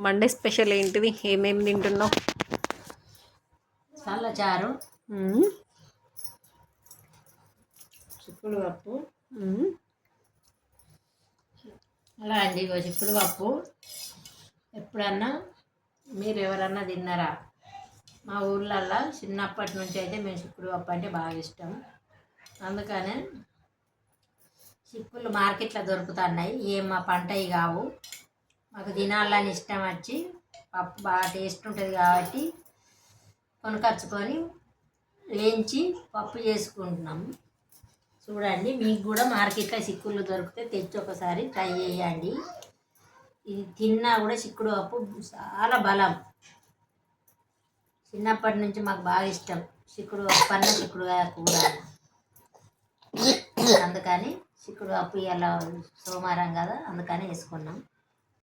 Monday special ఏంటిది? ఏమేమి తింటున్నావు? చల్లచారు, చిక్కుడు పప్పు. అలా అండి, చిక్కుడు పప్పు ఎప్పుడన్నా మీరు ఎవరన్నా తిన్నారా? మా ఊర్లల్లో చిన్నప్పటి నుంచి అయితే మేము చిక్కుడు పప్పు అంటే బాగా ఇష్టం. అందుకనే చిక్కుళ్ళు మార్కెట్లో దొరుకుతున్నాయి. ఏం మా పంటవి కావు. మాకు తినాలని ఇష్టం వచ్చి పప్పు బాగా టేస్ట్ ఉంటుంది కాబట్టి కొనుకొచ్చుకొని వేయించి పప్పు చేసుకుంటున్నాం. చూడండి, మీకు కూడా మార్కెట్లో చిక్కుళ్ళు దొరికితే తెచ్చి ఒకసారి ట్రై చేయండి. ఇది తిన్నా కూడా చిక్కుడు పప్పు చాలా బలం. చిన్నప్పటి నుంచి మాకు బాగా ఇష్టం చిక్కుడు పప్పు అన్న చిక్కుడుగా కూర. అందుకని చిక్కుడు పప్పు ఇలా సోమవారం కదా అందుకని వేసుకున్నాం.